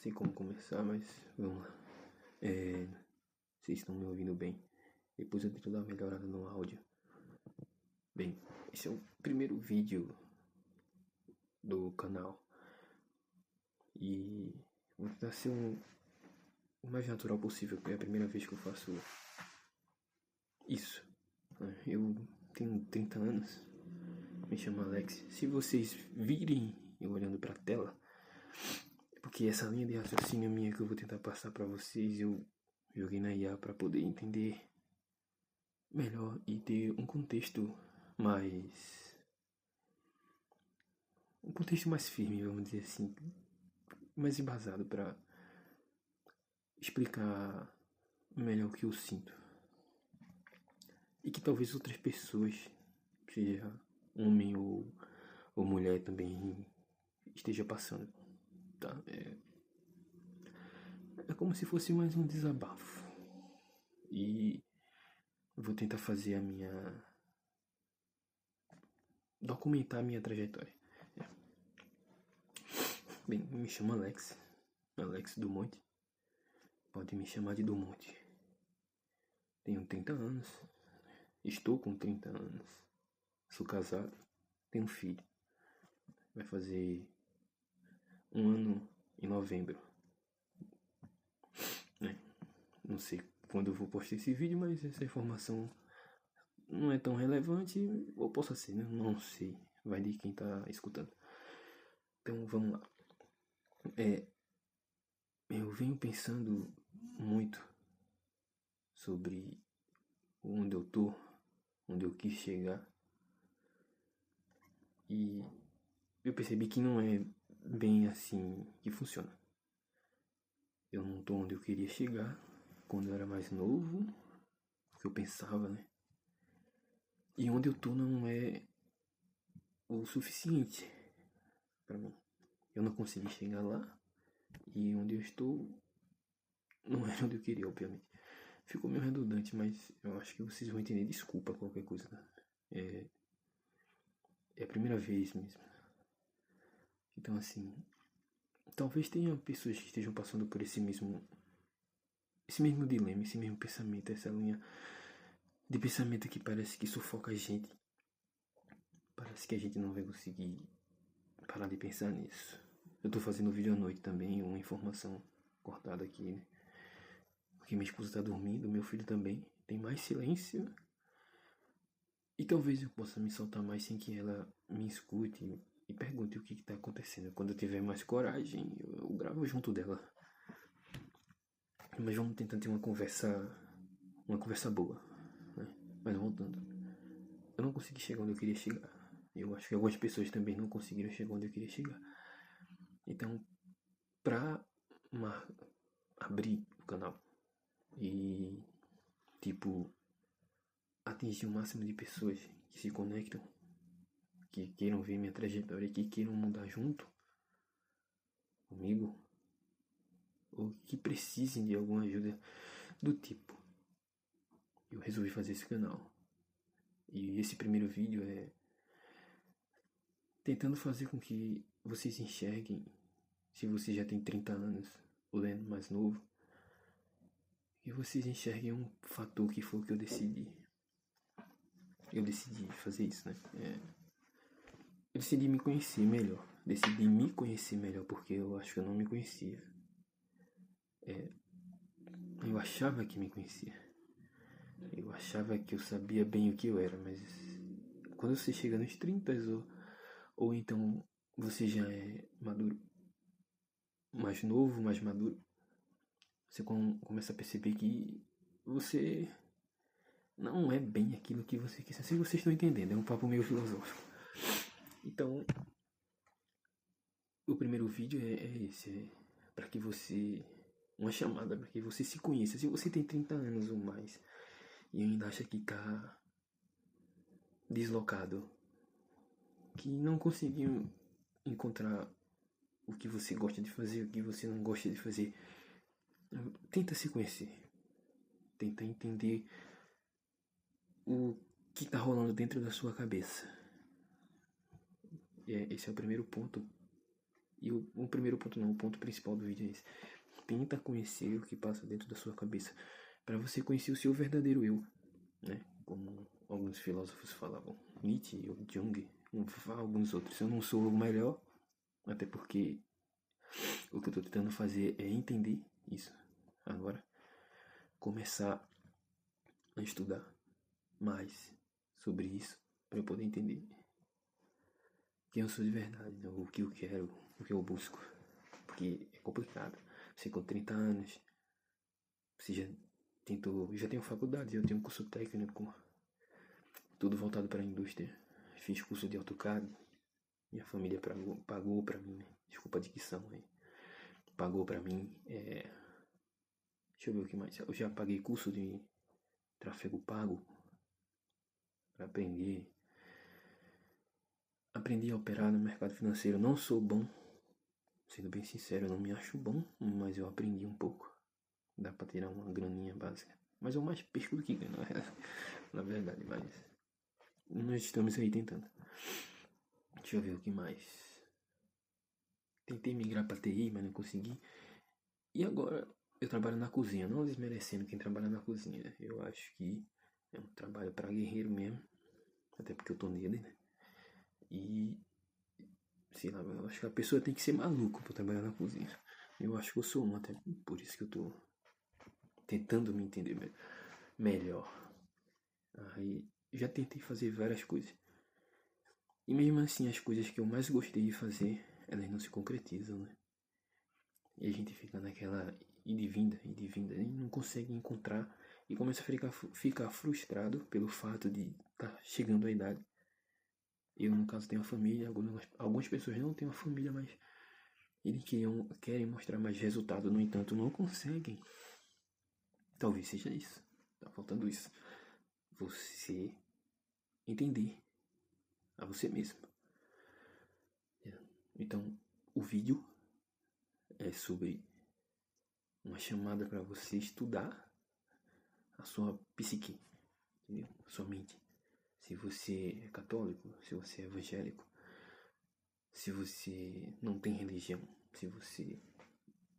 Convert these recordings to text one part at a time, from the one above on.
sei como começar, mas vamos lá. Vocês estão me ouvindo bem? Depois eu tento dar uma melhorada no áudio. Bem, esse é o primeiro vídeo do canal. E vou tentar ser o mais natural possível, porque é a primeira vez que eu faço isso. Eu tenho 30 anos, me chamo Alex. Se vocês virem eu olhando pra tela, é porque essa linha de raciocínio minha que eu vou tentar passar pra vocês, eu joguei na IA pra poder entender melhor e ter um contexto mais firme, vamos dizer assim, mais embasado para explicar melhor o que eu sinto. E que talvez outras pessoas, seja homem ou mulher, também esteja passando, tá? É como se fosse mais um desabafo. E vou tentar fazer documentar a minha trajetória. Bem, me chamo Alex Dumont. Pode me chamar de Dumont. Tenho 30 anos. Estou com 30 anos. Sou casado. Tenho um filho. Vai fazer 1 ano em novembro. Não sei quando eu vou postar esse vídeo, mas essa informação não é tão relevante. Ou possa ser, né? Não sei. Vai de quem tá escutando. Então vamos lá. Eu venho pensando muito sobre onde eu tô, onde eu quis chegar. E eu percebi que não é bem assim que funciona. Eu não tô onde eu queria chegar quando eu era mais novo, o que eu pensava, né? E onde eu tô não é o suficiente pra mim. Eu não consegui chegar lá, e onde eu estou não é onde eu queria, obviamente. Ficou meio redundante, mas eu acho que vocês vão entender. Desculpa qualquer coisa, né? É a primeira vez mesmo. Então, assim, talvez tenha pessoas que estejam passando por esse mesmo dilema, esse mesmo pensamento, essa linha de pensamento que parece que sufoca a gente. Parece que a gente não vai conseguir parar de pensar nisso. Eu tô fazendo vídeo à noite também, uma informação cortada aqui, né? Porque minha esposa tá dormindo, meu filho também. Tem mais silêncio. E talvez eu possa me soltar mais sem que ela me escute e pergunte o que tá acontecendo. Quando eu tiver mais coragem, eu gravo junto dela. Mas vamos tentar ter uma conversa boa, né? Mas voltando, eu não consegui chegar onde eu queria chegar. Eu acho que algumas pessoas também não conseguiram chegar onde eu queria chegar. Então, pra abrir o canal e, tipo, atingir o máximo de pessoas que se conectam, que queiram ver minha trajetória, que queiram mudar junto comigo, ou que precisem de alguma ajuda do tipo, eu resolvi fazer esse canal. E esse primeiro vídeo é tentando fazer com que vocês enxerguem, se você já tem 30 anos ou é mais novo, e vocês enxerguem um fator que foi o que eu decidi. Eu decidi fazer isso, né? Eu decidi me conhecer melhor. Decidi me conhecer melhor porque eu acho que eu não me conhecia. Eu achava que me conhecia. Eu achava que eu sabia bem o que eu era, mas quando você chega nos 30 ou então você já é maduro, mais novo, mais maduro, você começa a perceber que você não é bem aquilo que você quer ser. Se vocês estão entendendo, é um papo meio filosófico. Então, o primeiro vídeo é esse, para que você, uma chamada para que você se conheça. Se você tem 30 anos ou mais e ainda acha que tá deslocado, que não conseguiu encontrar o que você gosta de fazer, o que você não gosta de fazer, tenta se conhecer, tenta entender o que tá rolando dentro da sua cabeça. Esse é o primeiro ponto. E o primeiro ponto não, o ponto principal do vídeo é esse. Tenta conhecer o que passa dentro da sua cabeça, para você conhecer o seu verdadeiro eu, né? Como alguns filósofos falavam, Nietzsche, ou Jung, alguns outros. Eu não sou o melhor, até porque o que eu estou tentando fazer é entender isso agora, começar a estudar mais sobre isso, para eu poder entender quem eu sou de verdade, né? O que eu quero, o que eu busco, porque é complicado. Você com 30 anos, você já tenho faculdade, eu tenho curso técnico, tudo voltado para a indústria. Fiz curso de AutoCAD, minha família pagou para mim, né? Desculpa a dicção aí. Pagou para mim, deixa eu ver o que mais. Eu já paguei curso de tráfego pago para aprender. Aprendi a operar no mercado financeiro. Não sou bom, sendo bem sincero, eu não me acho bom, mas eu aprendi um pouco. Dá para tirar uma graninha básica. Mas eu mais perco do que ganho, na verdade, mas nós estamos aí tentando. Deixa eu ver o que mais. Tentei migrar para TI, mas não consegui. E agora eu trabalho na cozinha, não desmerecendo quem trabalha na cozinha. Eu acho que é um trabalho para guerreiro mesmo, até porque eu tô nele, né? E sei lá, eu acho que a pessoa tem que ser maluco para trabalhar na cozinha. Eu acho que eu sou um, até por isso que eu tô tentando me entender melhor. Aí já tentei fazer várias coisas. E mesmo assim, as coisas que eu mais gostei de fazer, elas não se concretizam, né? E a gente fica naquela ida e vinda, e não consegue encontrar e começa a ficar frustrado pelo fato de estar chegando à idade. Eu, no caso, tenho uma família, algumas pessoas não têm uma família, mas eles querem mostrar mais resultado, no entanto, não conseguem. Talvez seja isso. Tá faltando isso. Você entender a você mesmo. Então, o vídeo é sobre uma chamada para você estudar a sua psique, entendeu? A sua mente. Se você é católico, se você é evangélico, se você não tem religião, se você,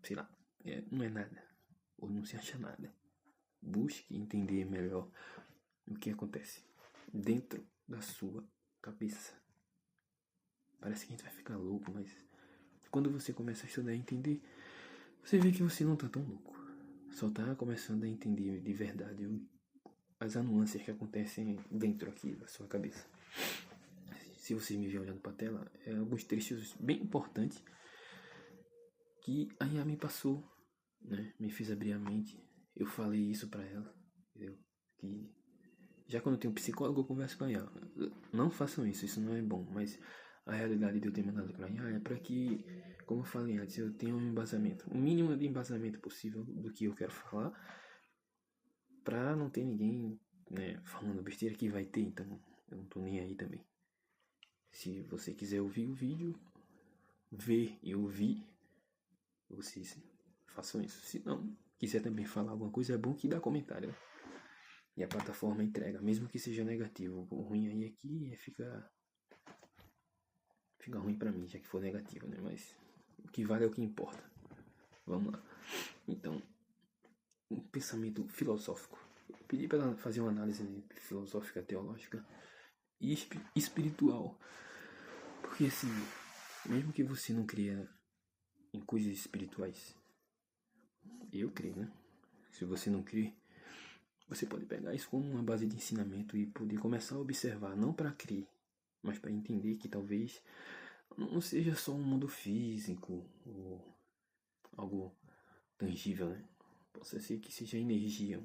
sei lá, não é nada, ou não se acha nada. Busque entender melhor o que acontece dentro da sua cabeça. Parece que a gente vai ficar louco, mas quando você começa a estudar e entender, você vê que você não tá tão louco. Só tá começando a entender de verdade as nuances que acontecem dentro aqui da sua cabeça. Se você me vê olhando para a tela, é alguns trechos bem importantes que a Iá me passou, né? Me fez abrir a mente. Eu falei isso para ela, entendeu? Que já quando eu tenho um psicólogo, eu converso com a Iá. Não façam isso, isso não é bom, mas a realidade de eu ter mandado para a Iá é para que, como eu falei antes, eu tenha um embasamento, o mínimo de embasamento possível do que eu quero falar, para não ter ninguém, né, falando besteira, que vai ter, então eu não tô nem aí também. Se você quiser ouvir o vídeo, ver e ouvir, vocês façam isso. Se não quiser também falar alguma coisa, é bom que dá comentário, né? E a plataforma entrega, mesmo que seja negativo. O ruim aí aqui é fica ruim pra mim, já que for negativo, né? Mas o que vale é o que importa. Vamos lá. Então, um pensamento filosófico. Eu pedi para ela fazer uma análise filosófica, teológica e espiritual. Porque assim, mesmo que você não cria em coisas espirituais, eu creio, né? Se você não crê, você pode pegar isso como uma base de ensinamento e poder começar a observar, não para crer, mas para entender que talvez não seja só um mundo físico ou algo tangível, né? Possa ser que seja energias,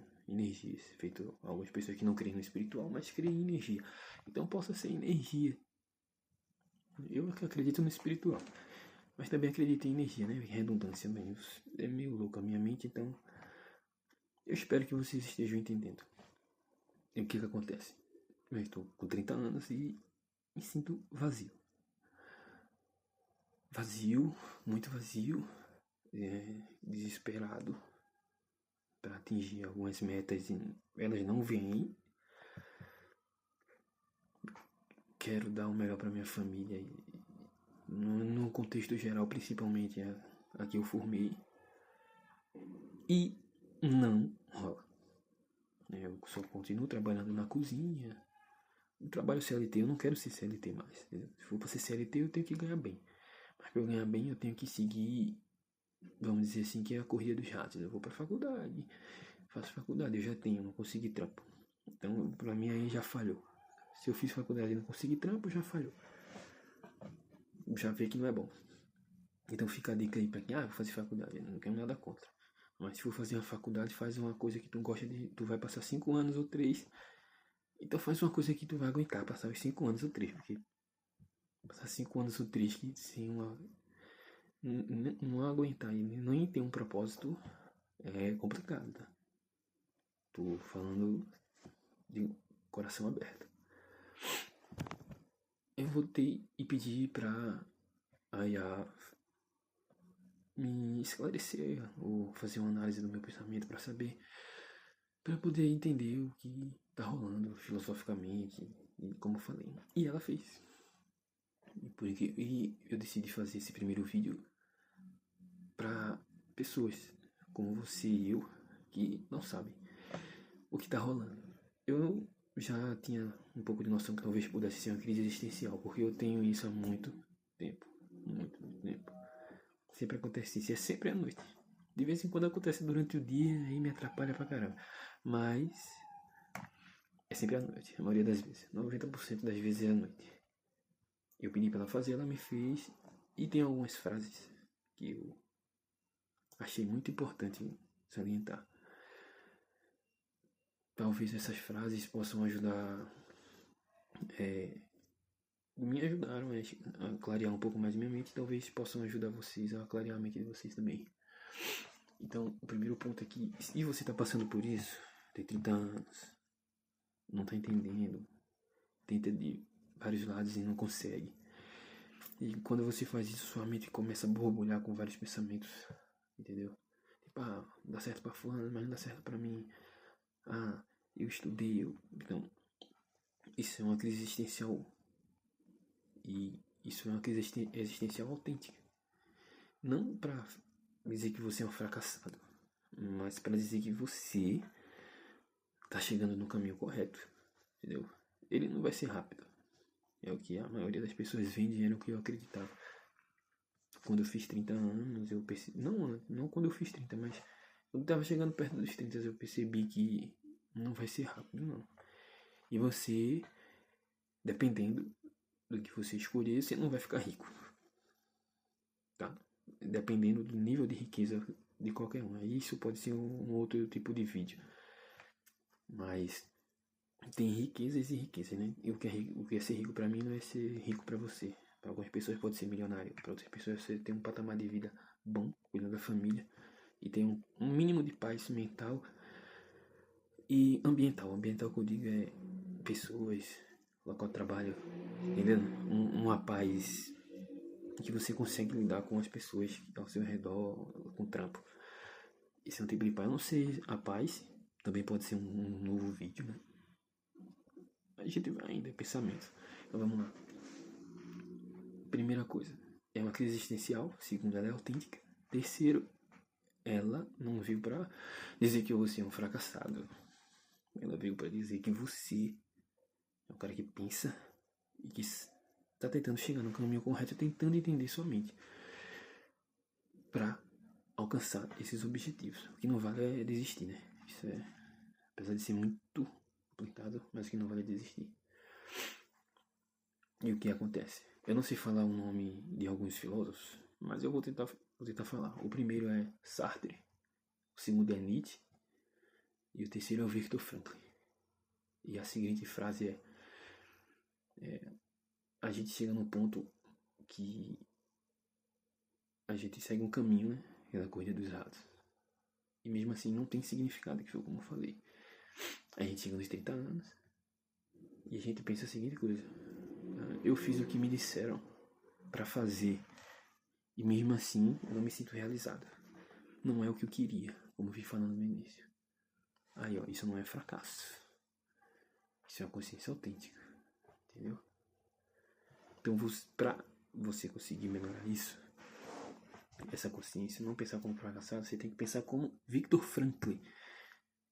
feito algumas pessoas que não creem no espiritual, mas creem em energia. Então possa ser energia. Eu acredito no espiritual, mas também acredito em energia, né? Redundância, bem, é meio louco a minha mente, então eu espero que vocês estejam entendendo. E o que acontece? Eu estou com 30 anos e me sinto vazio. Vazio, muito vazio, desesperado para atingir algumas metas e elas não vêm. Quero dar o melhor para minha família e não no contexto geral, principalmente a que eu formei. E não rola. Eu só continuo trabalhando na cozinha. Eu trabalho CLT, eu não quero ser CLT mais. Se for pra ser CLT, eu tenho que ganhar bem. Mas pra eu ganhar bem, eu tenho que seguir, vamos dizer assim, que é a corrida dos ratos. Eu vou pra faculdade, faço faculdade, eu já tenho, não consegui trampo. Então, pra mim aí já falhou. Se eu fiz faculdade e não consegui trampo, já falhou. Já vê que não é bom. Então fica a dica aí pra quem, vou fazer faculdade, eu não tenho nada contra. Mas se for fazer uma faculdade, faz uma coisa que tu gosta de, tu vai passar 5 anos ou 3. Então faz uma coisa que tu vai aguentar passar os 5 anos ou 3, porque passar 5 anos ou 3 que sem uma, não aguentar e nem ter um propósito é complicado, tá? Tô falando de coração aberto. Eu voltei e pedi pra Aya me esclarecer ou fazer uma análise do meu pensamento para saber, para poder entender o que tá rolando filosoficamente e como eu falei. E ela fez. E eu decidi fazer esse primeiro vídeo para pessoas como você e eu que não sabem o que tá rolando. Eu já tinha um pouco de noção que talvez pudesse ser uma crise existencial, porque eu tenho isso há muito tempo. Muito tempo. Sempre acontece isso, é sempre à noite. De vez em quando acontece durante o dia e me atrapalha pra caramba. Mas é sempre à noite, a maioria das vezes. 90% das vezes é à noite. Eu pedi pra ela fazer, ela me fez. E tem algumas frases que eu achei muito importante salientar. Talvez essas frases possam ajudar. Me ajudaram a clarear um pouco mais minha mente. Talvez possam ajudar vocês a clarear a mente de vocês também. Então, o primeiro ponto é que, se você está passando por isso, tem 30 anos, não está entendendo, tenta de vários lados e não consegue. E quando você faz isso, sua mente começa a borbulhar com vários pensamentos, entendeu? Tipo, dá certo pra fulano, mas não dá certo pra mim. Eu estudei, Então, isso é uma crise existencial. E isso é uma crise existencial autêntica. Não pra dizer que você é um fracassado, mas para dizer que você tá chegando no caminho correto, entendeu? Ele não vai ser rápido. É o que a maioria das pessoas vende, era o que eu acreditava. Quando eu fiz 30 anos, eu percebi... Não quando eu fiz 30, mas quando eu tava chegando perto dos 30, eu percebi que não vai ser rápido, não. E você, dependendo do que você escolher, você não vai ficar rico. Tá? Dependendo do nível de riqueza de qualquer um. Isso pode ser um outro tipo de vídeo. Mas tem riquezas e riquezas, né? E o que é ser rico pra mim não é ser rico pra você. Para algumas pessoas pode ser milionário, para outras pessoas você tem um patamar de vida bom, cuidando da família e tem um mínimo de paz mental e ambiental. Ambiental que eu digo é pessoas, local de trabalho, entendeu? Uma paz que você consegue lidar com as pessoas ao seu redor, com o trampo. Esse é um tipo de paz. Eu não sei a paz, também pode ser um novo vídeo, né? A gente vai ainda, pensamento. Então vamos lá. Primeira coisa, é uma crise existencial. Segundo, ela é autêntica. Terceiro, ela não veio para dizer que você é um fracassado. Ela veio para dizer que você é um cara que pensa e que está tentando chegar no caminho correto, tentando entender sua mente para alcançar esses objetivos. O que não vale é desistir, né? Isso é, apesar de ser muito complicado, mas o que não vale é desistir. E o que acontece? Eu não sei falar o nome de alguns filósofos, mas eu vou tentar falar. O primeiro é Sartre, o segundo é Nietzsche e o terceiro é o Viktor Frankl. E a seguinte frase a gente chega num ponto que a gente segue um caminho, né? Pela corrida dos ratos. E mesmo assim não tem significado, que foi como eu falei. A gente chega nos 30 anos e a gente pensa a seguinte coisa: eu fiz o que me disseram para fazer e mesmo assim eu não me sinto realizado. Não é o que eu queria, como eu vim falando no início. Aí, ó, isso não é fracasso. Isso é uma consciência autêntica. Entendeu? Então, você conseguir melhorar isso, essa consciência, não pensar como fracassado, você tem que pensar como Viktor Frankl.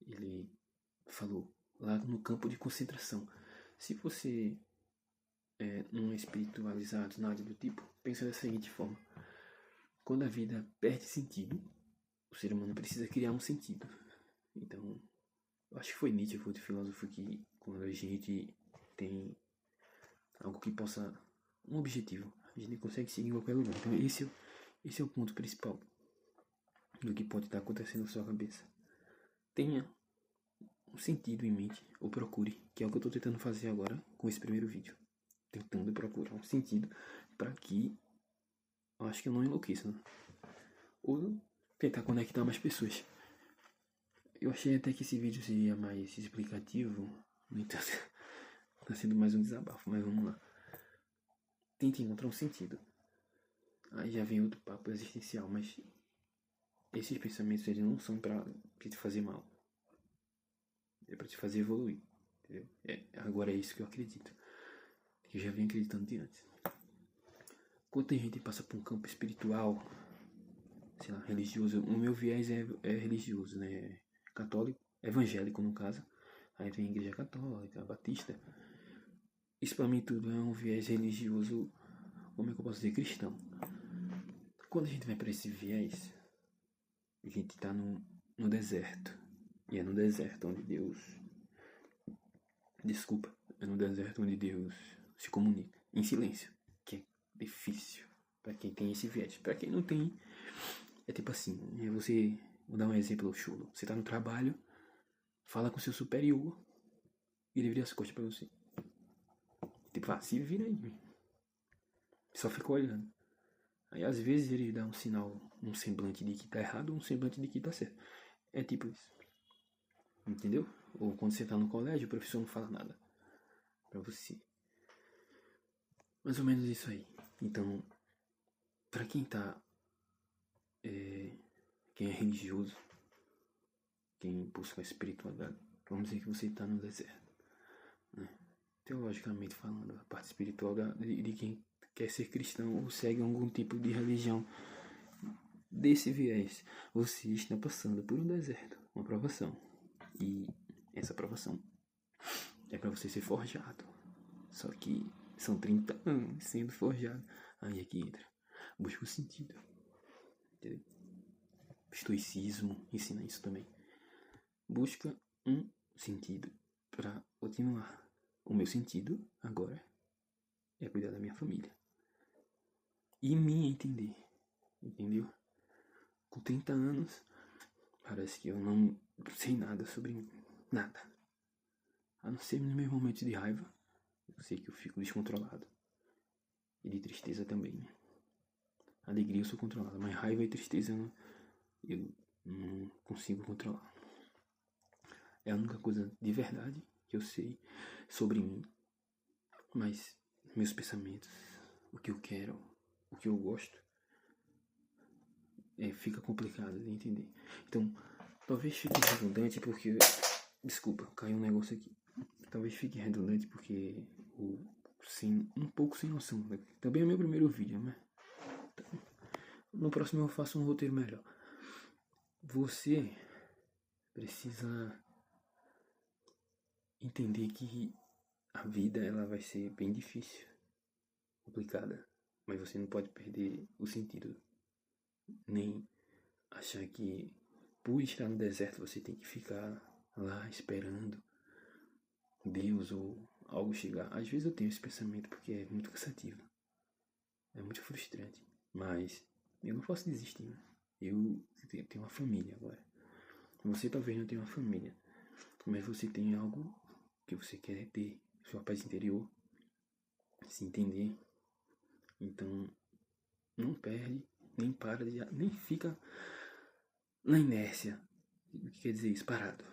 Ele falou lá no campo de concentração. Se você não é espiritualizado, nada do tipo, pensa da seguinte forma. Quando a vida perde sentido, o ser humano precisa criar um sentido. Então, eu acho que foi Nietzsche, foi outro filósofo, que quando a gente tem algo que possa, um objetivo, a gente consegue seguir em qualquer lugar. Então esse é o ponto principal do que pode estar acontecendo na sua cabeça. Tenha um sentido em mente, ou procure, que é o que eu estou tentando fazer agora com esse primeiro vídeo. Tentando procurar um sentido para que eu acho que eu não enlouqueça, né? Ou tentar conectar mais pessoas. Eu achei até que esse vídeo seria mais explicativo, no entanto, está sendo mais um desabafo, mas vamos lá. Tente encontrar um sentido. Aí já vem outro papo existencial, mas esses pensamentos eles não são para te fazer mal. É para te fazer evoluir, entendeu? Agora é isso que eu acredito. Eu já venho acreditando de antes. Quando a gente passa por um campo espiritual, sei lá, religioso, o meu viés é religioso, né? Católico, evangélico no caso. Aí tem a igreja católica, batista. Isso pra mim tudo é um viés religioso, como é que eu posso dizer, cristão. Quando a gente vai pra esse viés, a gente tá no deserto. E é no deserto onde Deus... Desculpa. É no deserto onde Deus se comunica. Em silêncio. Que é difícil pra quem tem esse viés. Pra quem não tem, é tipo assim. Você... Vou dar um exemplo chulo. Você tá no trabalho, fala com seu superior e ele vira as costas pra você. Tipo, se vira aí. Só fica olhando. Aí às vezes ele dá um sinal, um semblante de que tá errado, um semblante de que tá certo. É tipo isso. Entendeu? Ou quando você tá no colégio, o professor não fala nada pra você. Mais ou menos isso aí. Então, pra quem tá... quem é religioso, quem busca a espiritualidade, vamos dizer que você tá no deserto, né? Teologicamente falando, a parte espiritual de quem quer ser cristão ou segue algum tipo de religião desse viés, você está passando por um deserto, uma provação. E essa provação é para você ser forjado. Só que são 30 anos sendo forjado. Aí é que entra. Busca o sentido. Entendeu? Estoicismo ensina isso também. Busca um sentido para continuar. O meu sentido agora é cuidar da minha família. E me entender. Entendeu? Com 30 anos, parece que eu não sei nada sobre nada. A não ser nos meus momentos de raiva. Eu sei que eu fico descontrolado. E de tristeza também, né? Alegria eu sou controlado, mas raiva e tristeza eu não consigo controlar. É a única coisa de verdade que eu sei sobre mim. Mas meus pensamentos, o que eu quero, o que eu gosto, fica complicado de entender. Então, talvez fique redundante porque... Desculpa, caiu um negócio aqui. Talvez fique redundante porque um pouco sem noção. Né? Também é meu primeiro vídeo, né? Então, no próximo eu faço um roteiro melhor. Você precisa entender que a vida ela vai ser bem difícil, complicada, mas você não pode perder o sentido, nem achar que por estar no deserto você tem que ficar lá esperando Deus ou algo chegar. Às vezes eu tenho esse pensamento porque é muito cansativo, é muito frustrante, mas eu não posso desistir, né? Eu tenho uma família agora. Você talvez não tenha uma família, mas você tem algo que você quer ter, sua paz interior, se entender. Então, não perde, nem para, nem fica na inércia. O que quer dizer isso? Parado.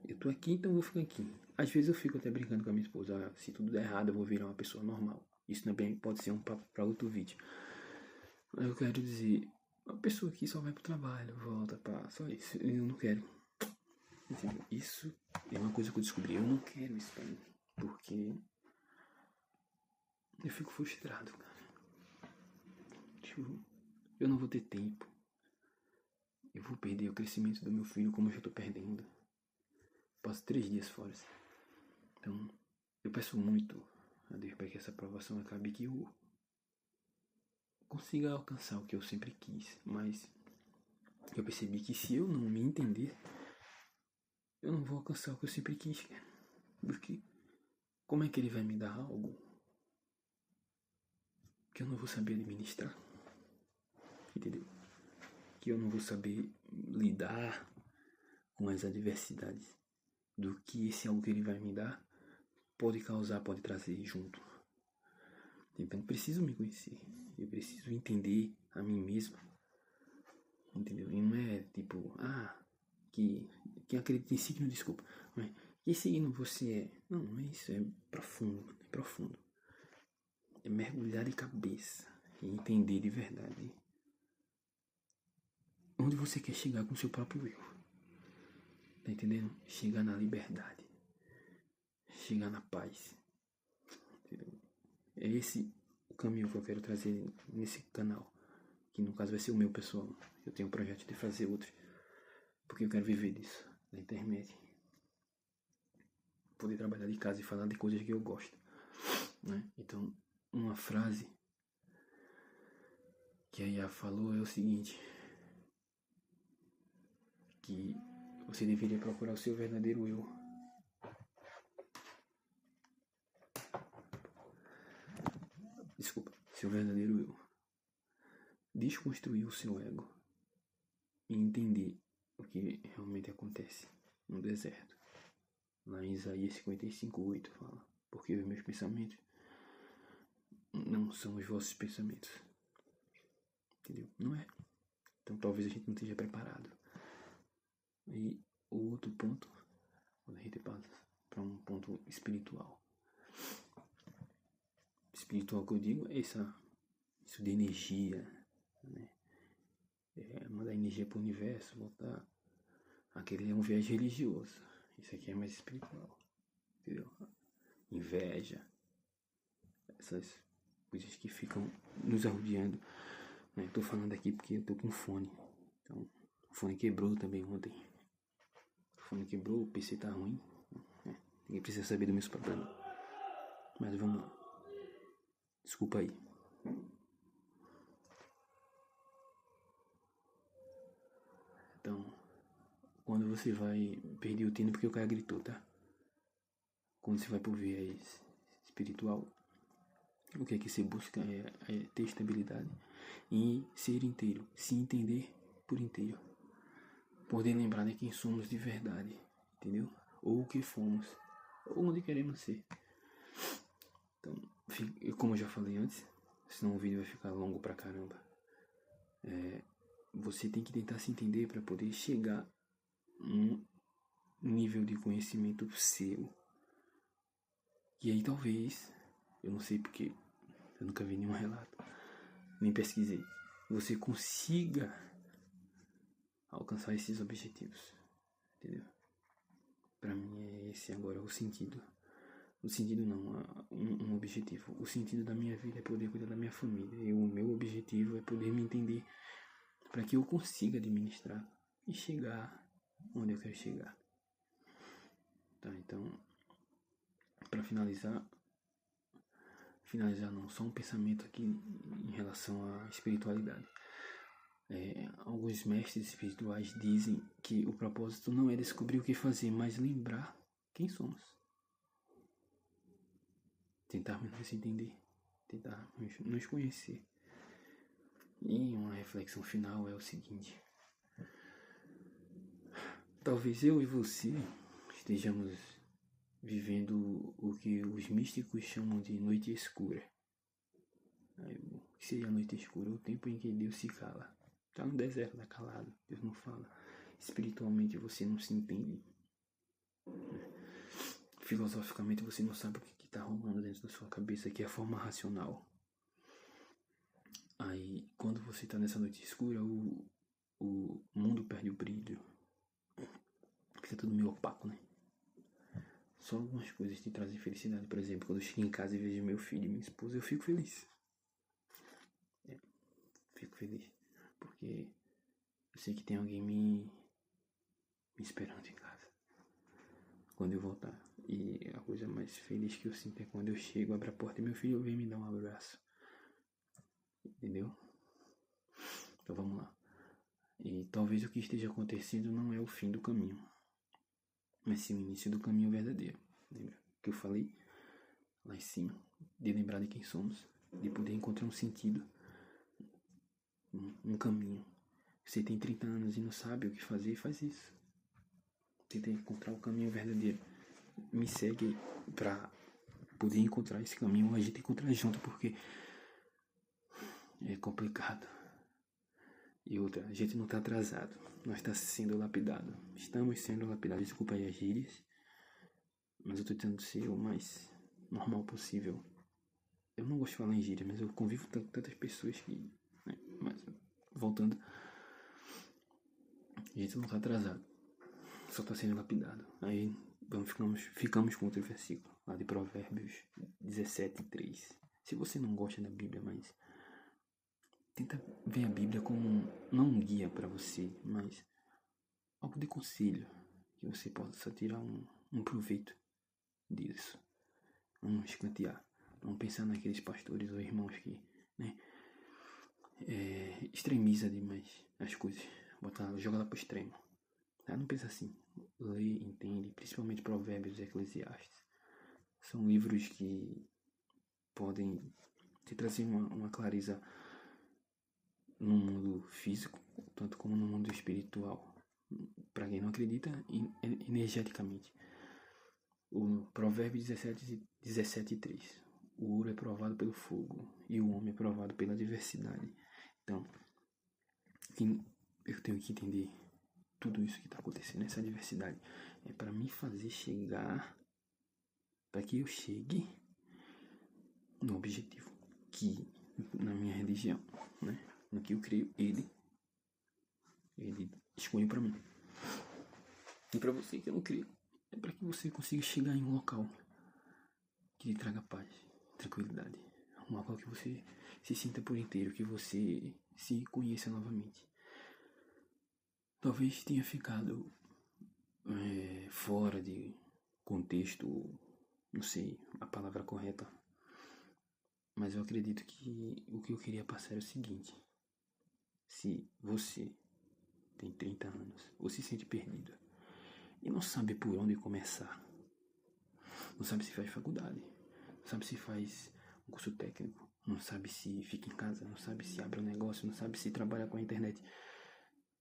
Eu tô aqui, então eu vou ficar aqui. Às vezes eu fico até brincando com a minha esposa. Se tudo der errado, eu vou virar uma pessoa normal. Isso também pode ser um papo para outro vídeo. Mas eu quero dizer, uma pessoa que só vai pro trabalho, volta, pá, só isso. Eu não quero. Isso é uma coisa que eu descobri. Eu não quero isso pra mim. Porque eu fico frustrado, cara. Tipo, eu não vou ter tempo. Eu vou perder o crescimento do meu filho como eu já tô perdendo. Passo 3 dias fora. Então, eu peço muito a Deus para que essa aprovação acabe, que eu consiga alcançar o que eu sempre quis. Mas eu percebi que se eu não me entender, eu não vou alcançar o que eu sempre quis, cara. Porque como é que ele vai me dar algo que eu não vou saber administrar? Entendeu? Que eu não vou saber lidar com as adversidades do que esse algo que ele vai me dar pode causar, pode trazer junto. Então eu preciso me conhecer, eu preciso entender a mim mesmo, entendeu? E não é tipo, que acredita em signo, desculpa, mas que signo você é? Não é isso, é profundo, é profundo. É mergulhar de cabeça e entender de verdade onde você quer chegar com o seu próprio eu. Tá entendendo? Chegar na liberdade. Chegar na paz. Entendeu? É esse o caminho que eu quero trazer nesse canal. Que no caso vai ser o meu pessoal. Eu tenho um projeto de fazer outro. Porque eu quero viver disso. Na internet. Poder trabalhar de casa e falar de coisas que eu gosto. Né? Então, uma frase que a Yá falou é o seguinte. Que você deveria procurar o seu verdadeiro eu. Desculpa, seu verdadeiro eu. Desconstruir o seu ego e entender o que realmente acontece no deserto. Lá em Isaías 55:8 fala: porque os meus pensamentos não são os vossos pensamentos. Entendeu? Não é. Então talvez a gente não esteja preparado. E o outro ponto, quando a gente passa para um ponto espiritual. Espiritual que eu digo é isso de energia, né? É mandar energia para o universo, voltar. Aquele é um viés religioso. Isso aqui é mais espiritual. Entendeu? Inveja. Essas coisas que ficam nos arrodeando. Né? Tô falando aqui porque eu tô com fone. Então, o fone quebrou também ontem. O fone quebrou, o PC tá ruim. Né? Ninguém precisa saber dos meus problemas. Mas vamos lá. Desculpa aí. Então, quando você vai perder o tino porque o cara gritou, tá? Quando você vai pro viés espiritual, o que é que você busca é ter estabilidade e ser inteiro, se entender por inteiro. Poder lembrar de quem somos de verdade, entendeu? Ou o que fomos, ou onde queremos ser. Então, como eu já falei antes, senão o vídeo vai ficar longo pra caramba. Você tem que tentar se entender para poder chegar num nível de conhecimento seu. E aí talvez, eu não sei porque eu nunca vi nenhum relato, nem pesquisei, você consiga alcançar esses objetivos, entendeu? Pra mim é esse agora o sentido. O sentido não, um objetivo. O sentido da minha vida é poder cuidar da minha família. E o meu objetivo é poder me entender para que eu consiga administrar e chegar onde eu quero chegar. Tá, então, para finalizar não, só um pensamento aqui em relação à espiritualidade. Alguns mestres espirituais dizem que o propósito não é descobrir o que fazer, mas lembrar quem somos. Tentarmos nos entender, tentarmos nos conhecer. E uma reflexão final é o seguinte: talvez eu e você estejamos vivendo o que os místicos chamam de noite escura. O que seria a noite escura? O tempo em que Deus se cala. Está no deserto, está calado, Deus não fala. Espiritualmente você não se entende. Filosoficamente você não sabe o que está rolando dentro da sua cabeça, que é a forma racional. Aí, quando você está nessa noite escura, o mundo perde o brilho. Fica tudo meio opaco, né? só algumas coisas te trazem felicidade. Por exemplo, quando eu chego em casa e vejo meu filho e minha esposa, eu fico feliz. Fico feliz. Porque eu sei que tem alguém me esperando em casa quando eu voltar. E a coisa mais feliz que eu sinto é quando eu chego, abro a porta e meu filho vem me dar um abraço. Entendeu? Então vamos lá. E talvez o que esteja acontecendo não é o fim do caminho, mas sim o início do caminho verdadeiro. Lembra que eu falei lá em cima? De lembrar de quem somos, de poder encontrar um sentido, um caminho. Você tem 30 anos e não sabe o que fazer, faz isso. Tenta encontrar o caminho verdadeiro. Me segue pra poder encontrar esse caminho. A gente encontrar junto, porque é complicado. E outra, a gente não tá atrasado. Nós tá sendo lapidado. Estamos sendo lapidados. Desculpa aí as gírias, mas eu tô tentando ser o mais normal possível. Eu não gosto de falar em gíria, mas eu convivo com tantas pessoas que... Né? Mas, voltando, a gente não tá atrasado. Só tá sendo lapidado. Aí ficamos com outro versículo, lá de Provérbios 17:3. Se você não gosta da Bíblia, mas tenta ver a Bíblia como não um guia para você, mas algo de conselho, que você possa tirar um proveito disso. Não escantear. Não pensar naqueles pastores ou irmãos que, né, extremiza demais as coisas. Joga lá pro extremo. Tá? Não pensa assim. Lê, entende, principalmente Provérbios e Eclesiastes. São livros que podem te trazer uma clareza no mundo físico, tanto como no mundo espiritual. Para quem não acredita, energeticamente. O Provérbio 17:3. O ouro é provado pelo fogo e o homem é provado pela adversidade. Então, eu tenho que entender tudo isso que está acontecendo, essa adversidade é para me fazer chegar, para que eu chegue no objetivo que na minha religião, né, no que eu creio, ele escolheu para mim. E para você que eu não creio, é para que você consiga chegar em um local que lhe traga paz, tranquilidade, um local que você se sinta por inteiro, que você se conheça novamente. Talvez tenha ficado fora de contexto, não sei a palavra correta, mas eu acredito que o que eu queria passar é o seguinte: se você tem 30 anos ou se sente perdido e não sabe por onde começar, não sabe se faz faculdade, não sabe se faz um curso técnico, não sabe se fica em casa, não sabe se abre um negócio, não sabe se trabalha com a internet,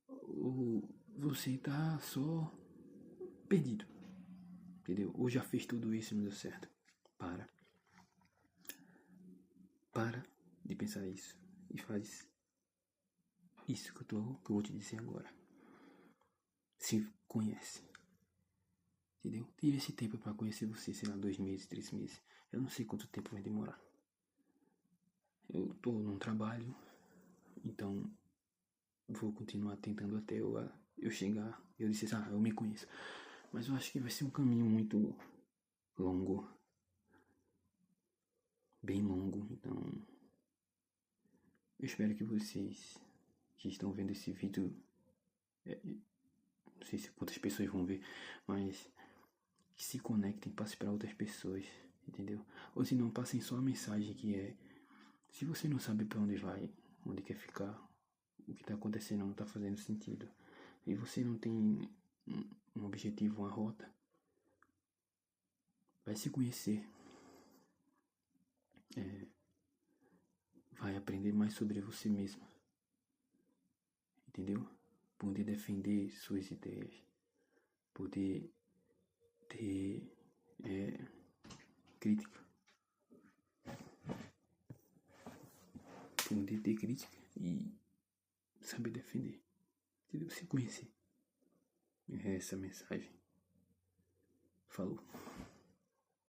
ou você tá só perdido, entendeu? Ou já fez tudo isso e não deu certo. Para de pensar isso e faz isso que eu vou te dizer agora. Se conhece, entendeu? Tira esse tempo para conhecer você, sei lá, 2 meses, 3 meses. Eu não sei quanto tempo vai demorar. Eu tô num trabalho, então vou continuar tentando até eu chegar. Eu disse assim, eu me conheço. Mas eu acho que vai ser um caminho muito longo. Bem longo, então eu espero que vocês que estão vendo esse vídeo, não sei se quantas pessoas vão ver, mas que se conectem, passem para outras pessoas, entendeu? Ou se não, passem só a mensagem que é: se você não sabe para onde vai, onde quer ficar, o que está acontecendo não está fazendo sentido, e você não tem um objetivo, uma rota, vai se conhecer, vai aprender mais sobre você mesmo, entendeu? Poder defender suas ideias, poder ter crítica, poder ter crítica e saber defender, entendeu? Se conhecer. É essa a mensagem. Falou.